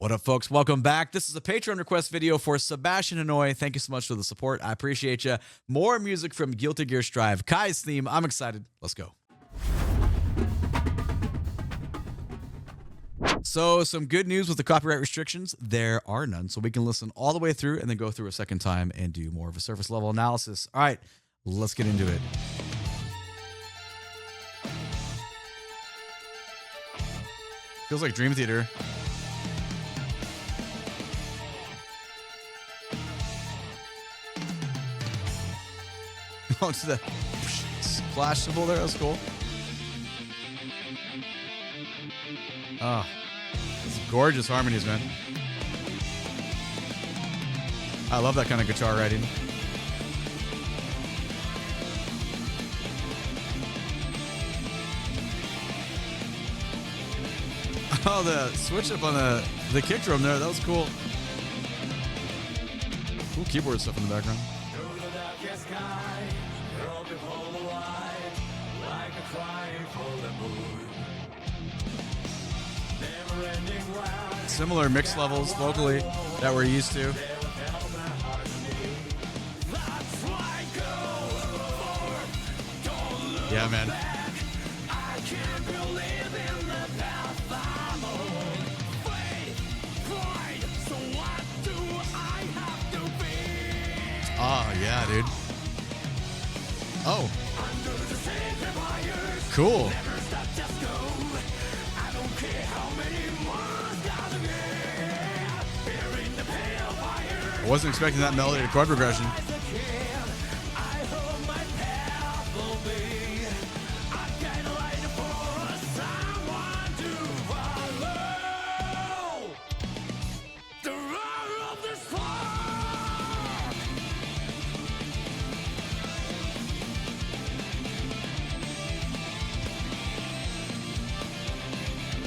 What up, folks? Welcome back. This is a Patreon request video for S.D.N.Y. Thank you so much for the support. I appreciate you. More music from Guilty Gear Strive. Kai's theme. I'm excited. Let's go. So, some good news with the copyright restrictions. There are none, so we can listen all the way through and then go through a second time and do more of a surface level analysis. All right, let's get into it. Feels like Dream Theater. Oh, to the splash symbol there. That's cool. Oh, it's gorgeous harmonies, man. I love that kind of guitar writing. Oh, the switch up on the kick drum there. That was cool. Cool keyboard stuff in the background. Similar mix levels vocally that we're used to. Yeah, man. Oh, yeah, dude. Oh. Cool. I wasn't expecting that melody to chord progression.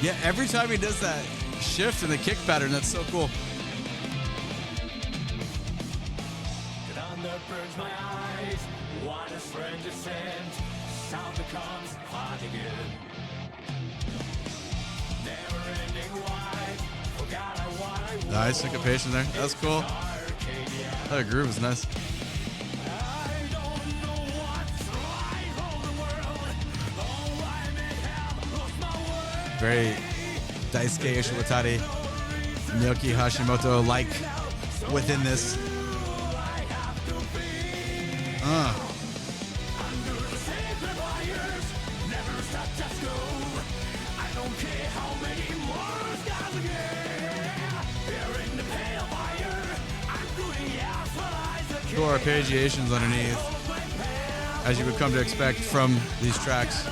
Yeah, every time he does that shift in the kick pattern, that's so cool. Burns my eyes, what a strange descent, sound becomes hot again. Never ending wide, forgot I want. Nice syncopation there, that's cool. That groove is nice. Very Daisuke Ishiwatari, Naoki Hashimoto like within this. Cool arpeggiations underneath, as you would come to expect from these tracks.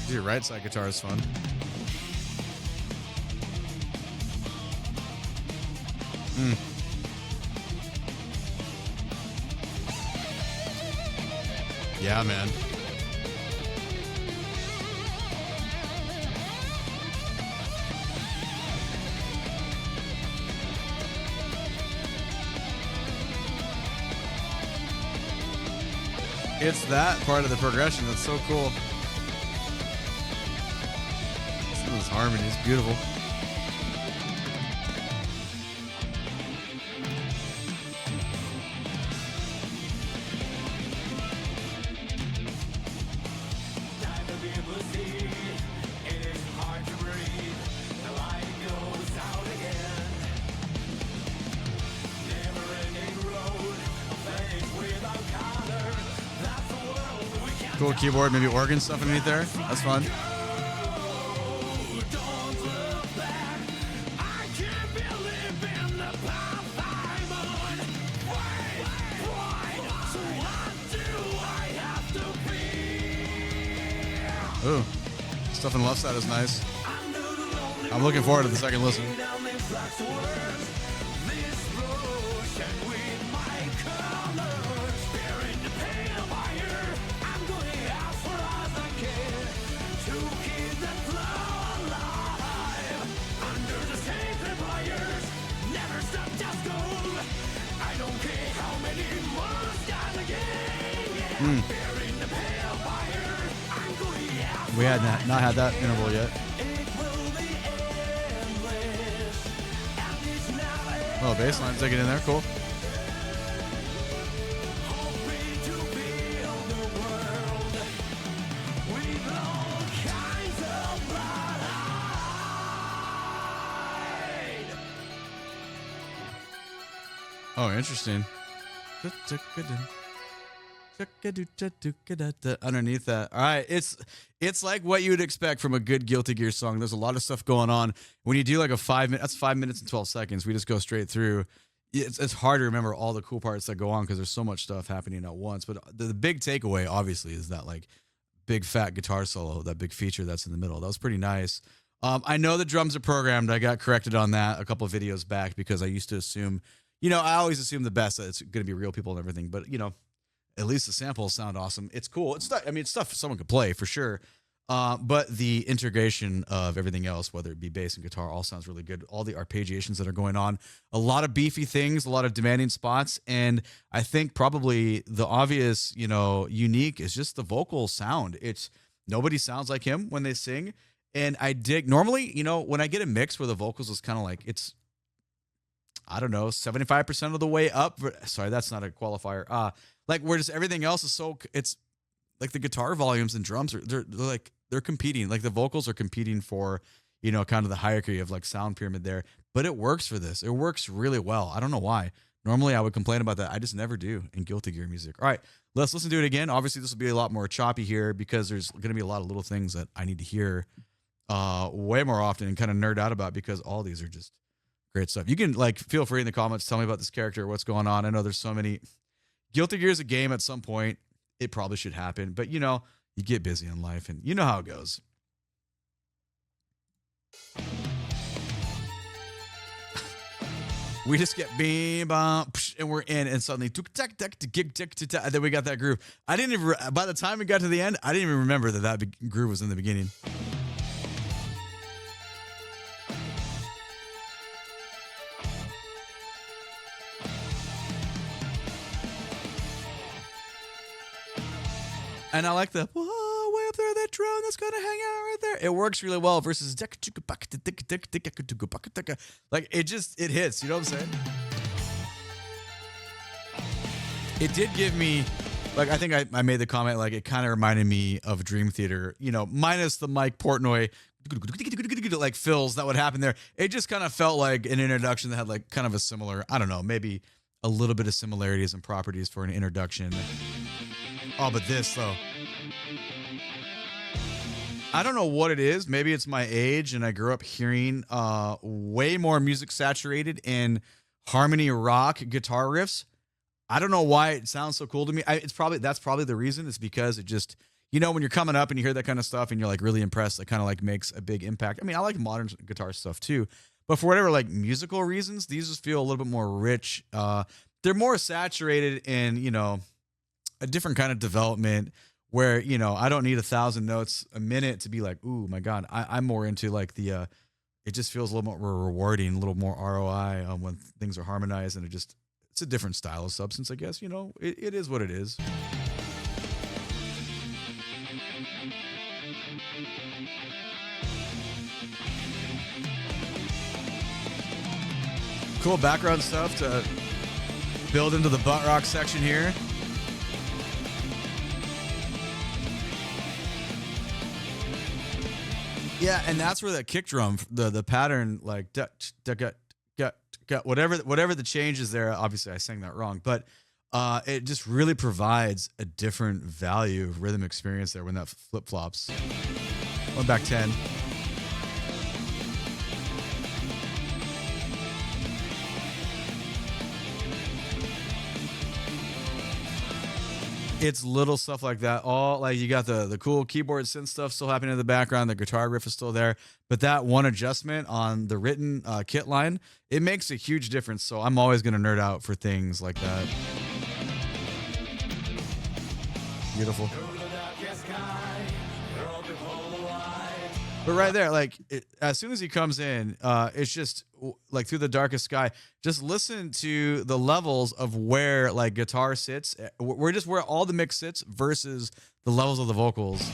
Your right side guitar is fun. Yeah, man. It's that part of the progression that's so cool. This harmony is beautiful. Cool keyboard, maybe organ stuff underneath there. That's fun. Ooh, stuff on the left side is nice. I'm looking forward to the second listen. We had not had that interval yet. Oh, bass line's taking in there. Cool. Oh, interesting. Underneath that. All right. It's like what you would expect from a good Guilty Gear song. There's a lot of stuff going on. When you do like a 5 minute, that's 5 minutes and 12 seconds. We just go straight through. It's hard to remember all the cool parts that go on because there's so much stuff happening at once. But the big takeaway, obviously, is that like big fat guitar solo, that big feature that's in the middle. That was pretty nice. I know the drums are programmed. I got corrected on that a couple of videos back because I used to assume, I always assume the best, that it's going to be real people and everything. But, at least the samples sound awesome. It's cool. It's stuff someone could play for sure. But the integration of everything else, whether it be bass and guitar, all sounds really good. All the arpeggiations that are going on, a lot of beefy things, a lot of demanding spots. And I think probably the obvious, unique is just the vocal sound. Nobody sounds like him when they sing. And I dig normally, when I get a mix where the vocals is kind of like, it's, I don't know, 75% of the way up. Sorry, that's not a qualifier. Like where just everything else is it's like the guitar volumes and drums they're competing. Like the vocals are competing for, kind of the hierarchy of like sound pyramid there. But it works for this. It works really well. I don't know why. Normally I would complain about that. I just never do in Guilty Gear music. All right, let's listen to it again. Obviously this will be a lot more choppy here because there's going to be a lot of little things that I need to hear way more often and kind of nerd out about because all these are just great stuff. You can like feel free in the comments, tell me about this character, what's going on. I know there's so many. Guilty Gear is a game at some point. It probably should happen, but you get busy in life and you know how it goes. We just get beam bum and we're in and suddenly and then we got that groove. I didn't even by the time we got to the end, I didn't even remember that groove was in the beginning. And I like the whoa, way up there, that drone that's gonna hang out right there. It works really well versus like it hits. You know what I'm saying? It did give me, like I think I made the comment like it kind of reminded me of Dream Theater. Minus the Mike Portnoy like fills that would happen there. It just kind of felt like an introduction that had like kind of a similar, I don't know, maybe a little bit of similarities and properties for an introduction. Oh, but this, though. I don't know what it is. Maybe it's my age, and I grew up hearing way more music saturated in harmony rock guitar riffs. I don't know why it sounds so cool to me. That's probably the reason. It's because it just, when you're coming up and you hear that kind of stuff and you're like really impressed, it kind of like makes a big impact. I mean, I like modern guitar stuff too, but for whatever like musical reasons, these just feel a little bit more rich. They're more saturated in, a different kind of development where, I don't need 1,000 notes a minute to be like, ooh, my God. I'm more into like it just feels a little more rewarding, a little more ROI when things are harmonized, and it's a different style of substance, I guess. It is what it is. Cool background stuff to build into the butt rock section here. Yeah, and that's where that kick drum, the pattern, like whatever the change is there. Obviously, I sang that wrong, but it just really provides a different value of rhythm experience there when that flip flops. Went back 10. It's little stuff like that. All like you got the cool keyboard synth stuff still happening in the background. The guitar riff is still there, but that one adjustment on the written kit line, it makes a huge difference. So I'm always going to nerd out for things like that. Beautiful. But right there, like as soon as he comes in, it's just like Through the Darkest Sky, just listen to the levels of where like guitar sits. We're just where all the mix sits versus the levels of the vocals.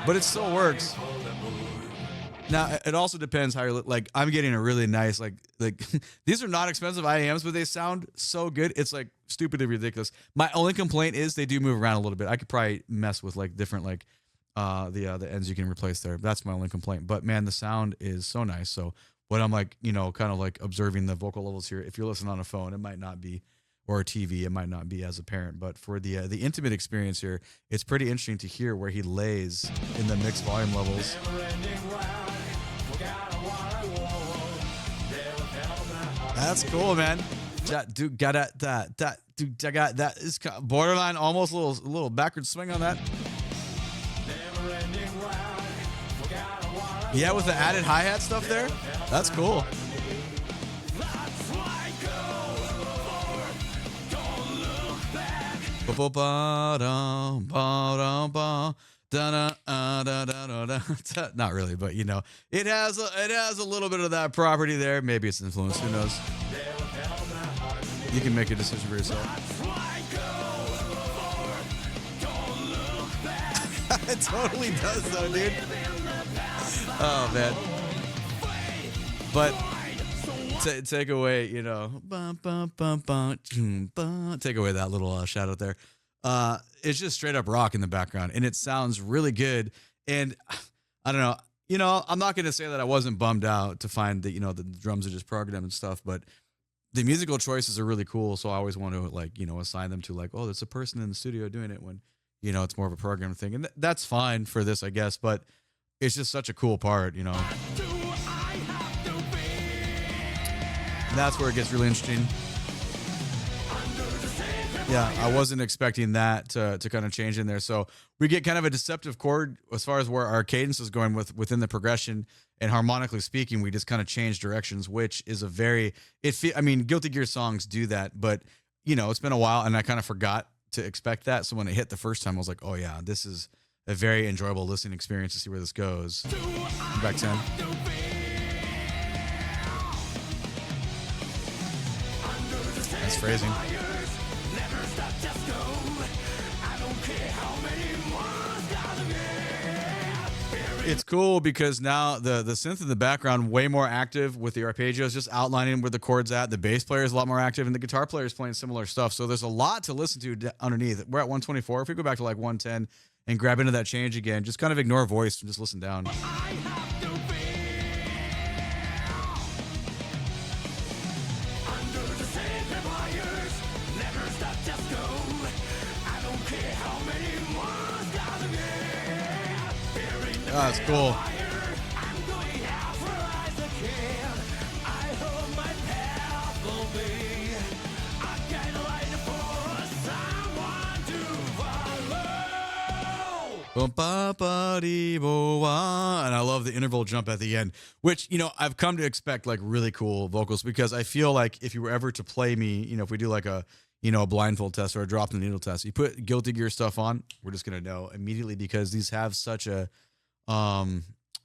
But it still works. Now, it also depends how you're, like, I'm getting a really nice, like these are not expensive IAMs, but they sound so good. It's like stupidly ridiculous. My only complaint is they do move around a little bit. I could probably mess with like different, like the ends you can replace there. That's my only complaint. But man, the sound is so nice. So when I'm like, you know, kind of like observing the vocal levels here, if you're listening on a phone, it might not be, or a TV, it might not be as apparent. But for the intimate experience here, it's pretty interesting to hear where he lays in the mixed volume levels. That's cool, man. That is borderline, almost a little backward swing on that. Yeah, with the added hi-hat stuff there. That's cool. Not really, but you know, it has a little bit of that property there. Maybe it's influence, who knows? You can make a decision for yourself. It totally does though, dude. Oh man. But take away, you know, take away that little shout out there. It's just straight up rock in the background, and it sounds really good. And I don't know, you know, I'm not going to say that I wasn't bummed out to find that, you know, the drums are just programmed and stuff, but the musical choices are really cool. So I always want to, like, you know, assign them to like, oh, there's a person in the studio doing it, when, you know, it's more of a program thing. And that's fine for this, I guess, but it's just such a cool part, you know. And that's where it gets really interesting. Yeah, I wasn't expecting that to kind of change in there. So we get kind of a deceptive chord as far as where our cadence is going within the progression, and harmonically speaking, we just kind of change directions, which is a very, I mean, Guilty Gear songs do that, but you know, it's been a while and I kind of forgot to expect that. So when it hit the first time, I was like, oh yeah, this is a very enjoyable listening experience to see where this goes. Back 10. That's phrasing. It's cool because now the synth in the background way more active with the arpeggios, just outlining where the chord's at. The bass player is a lot more active, and the guitar player is playing similar stuff. So there's a lot to listen to underneath. We're at 124. If we go back to like 110 and grab into that change again, just kind of ignore voice and just listen down. Oh, that's cool. And I love the interval jump at the end, which, you know, I've come to expect like really cool vocals, because I feel like if you were ever to play me, you know, if we do like a, you know, a blindfold test or a drop in the needle test, you put Guilty Gear stuff on, we're just going to know immediately, because these have such a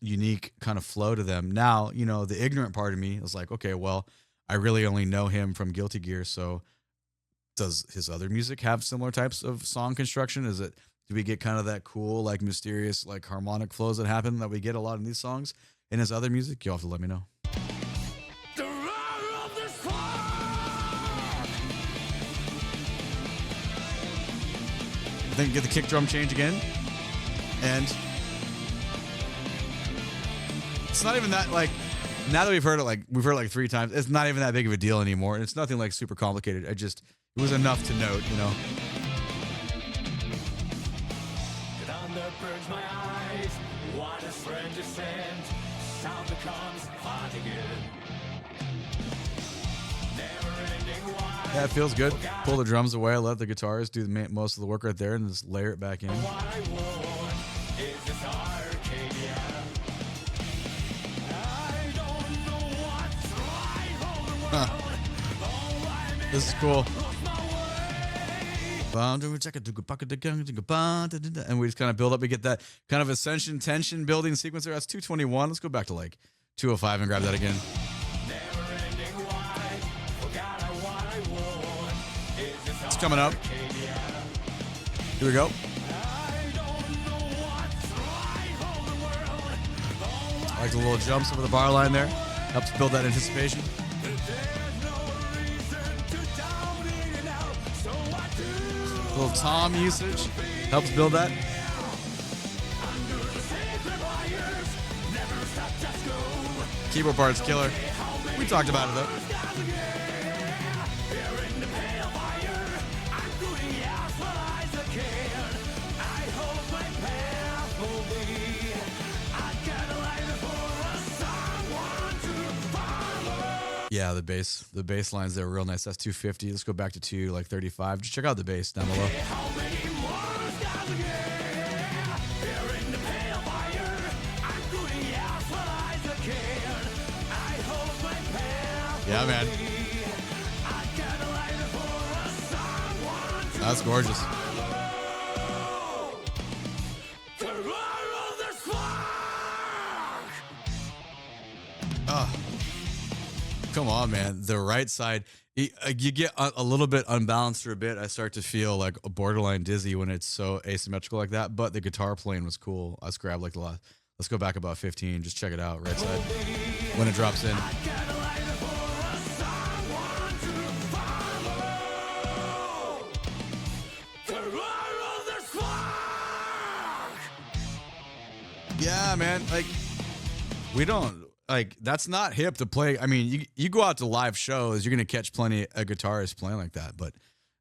unique kind of flow to them. Now, you know, the ignorant part of me is like, okay, well, I really only know him from Guilty Gear, so does his other music have similar types of song construction? Do we get kind of that cool, like mysterious, like harmonic flows that happen that we get a lot in these songs in his other music? You'll have to let me know. I think get the kick drum change again, and it's not even that, like, now that we've heard it like 3 times, it's not even that big of a deal anymore, and it's nothing like super complicated. It was enough to note, you know. My eyes, what a strange descent, sound becomes hot again. Yeah, it feels good. Pull the drums away, let the guitars do most of the work right there, and just layer it back in. Huh. This is cool. And we just kind of build up. We get that kind of ascension tension building sequence there. That's 221. Let's go back to like 205 and grab that again. It's coming up. Here we go. I like the little jumps over the bar line there. Helps build that anticipation. Little tom usage helps build that. Keyboard part's killer. We talked about it though. Yeah, the bass lines there are real nice. That's 250. Let's go back to 235. Just check out the bass down below. Yeah, man. That's gorgeous. Oh. Come on, man. The right side, you get a little bit unbalanced for a bit. I start to feel like a borderline dizzy when it's so asymmetrical like that. But the guitar playing was cool. Let's grab like the last. Let's go back about 15. Just check it out. Right side when it drops in. Yeah, man. Like we don't. Like, that's not hip to play. I mean, you go out to live shows, you're going to catch plenty of guitarists playing like that. But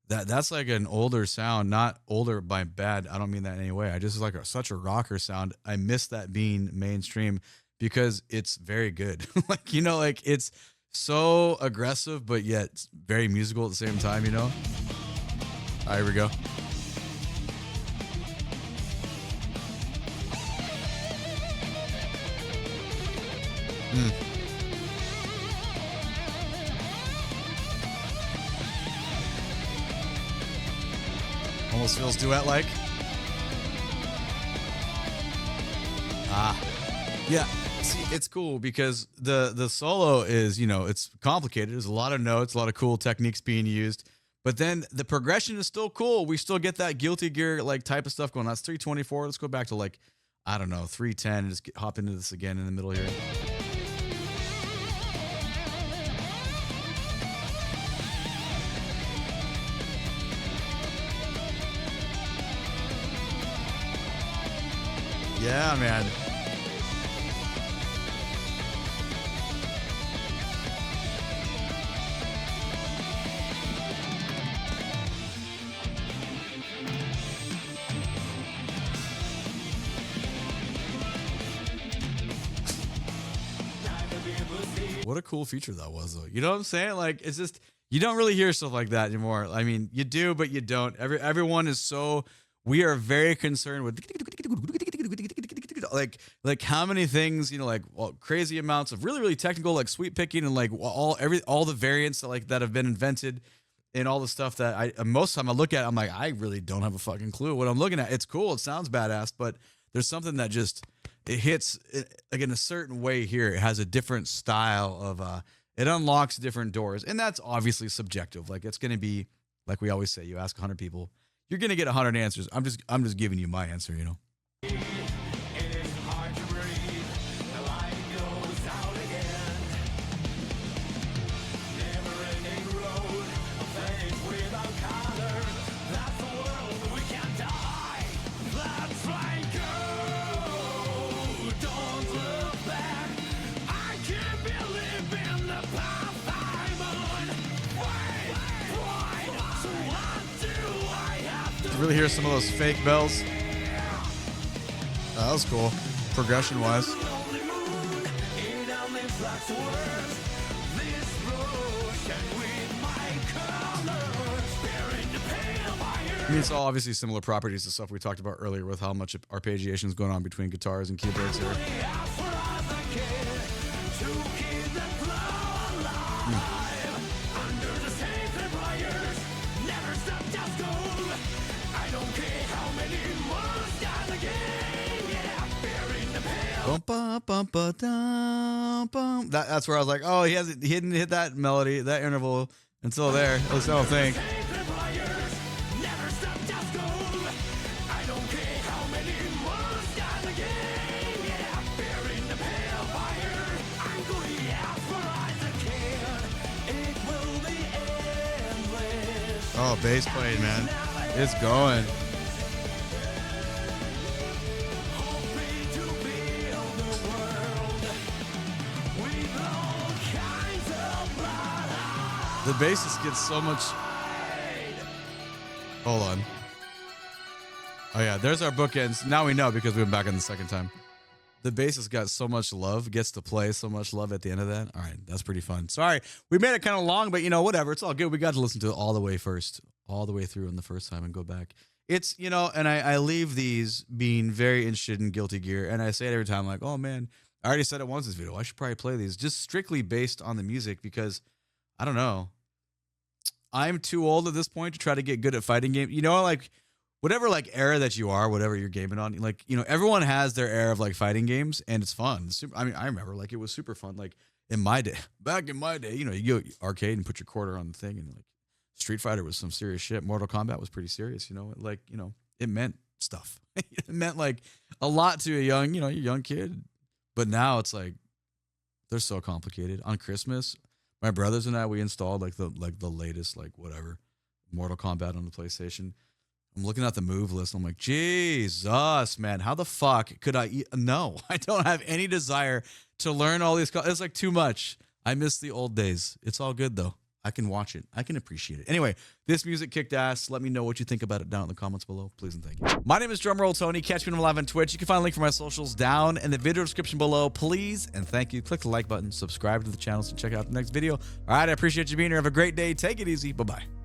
that's like an older sound, not older by bad. I don't mean that in any way. I just like such a rocker sound. I miss that being mainstream because it's very good. Like, you know, like it's so aggressive, but yet very musical at the same time, you know? All right, here we go. Almost feels duet-like. Yeah. See, it's cool because the solo is, you know, it's complicated. There's a lot of notes, a lot of cool techniques being used. But then the progression is still cool. We still get that Guilty Gear like type of stuff going on. That's 324. Let's go back to like, I don't know, 310 and just hop into this again in the middle here. Yeah, man. What a cool feature that was, though. You know what I'm saying? Like, it's just, you don't really hear stuff like that anymore. I mean, you do, but you don't. Everyone is so, we are very concerned with like how many things, you know, like crazy amounts of really, really technical, like sweep picking and like all the variants that have been invented and all the stuff that most of the time I look at, I'm like, I really don't have a fucking clue what I'm looking at. It's cool. It sounds badass, but there's something that just, it hits like in a certain way here. It has a different style of, it unlocks different doors, and that's obviously subjective. Like it's going to be, like we always say, you ask 100 people, you're going to get 100 answers. I'm just giving you my answer, you know? Really hear some of those fake bells. That was cool, progression wise. I mean, it's all obviously similar properties to stuff we talked about earlier with how much arpeggiation is going on between guitars and keyboards here. Bum, bum, bum, bum, dum, bum. That's where I was like, oh, he didn't hit that melody, that interval until there. At least I don't think. Oh, bass playing, man. It's going. The bassist gets so much. Hold on. Oh, yeah. There's our bookends. Now we know because we went back in the second time. The bassist got so much love, gets to play so much love at the end of that. All right. That's pretty fun. Sorry. We made it kind of long, but, whatever. It's all good. We got to listen to it all the way through in the first time and go back. It's, and I leave these being very interested in Guilty Gear. And I say it every time, like, oh, man, I already said it once in this video. I should probably play these just strictly based on the music because, I don't know. I'm too old at this point to try to get good at fighting games. Like whatever like era that you are, whatever you're gaming on, like, everyone has their era of like fighting games and it's fun. I mean, I remember like it was super fun. Like back in my day, you go arcade and put your quarter on the thing and like Street Fighter was some serious shit. Mortal Kombat was pretty serious, like, it meant stuff. It meant like a lot to a young kid. But now it's like, they're so complicated. On Christmas, my brothers and I, we installed like the latest, like whatever, Mortal Kombat on the PlayStation. I'm looking at the move list. I'm like, Jesus, man, how the fuck could I No, I don't have any desire to learn all these. It's like too much. I miss the old days. It's all good though. I can watch it. I can appreciate it. Anyway, this music kicked ass. Let me know what you think about it down in the comments below. Please and thank you. My name is DrumRollTony. Catch me live on Twitch. You can find a link for my socials down in the video description below. Please and thank you. Click the like button. Subscribe to the channel to check out the next video. All right, I appreciate you being here. Have a great day. Take it easy. Bye-bye.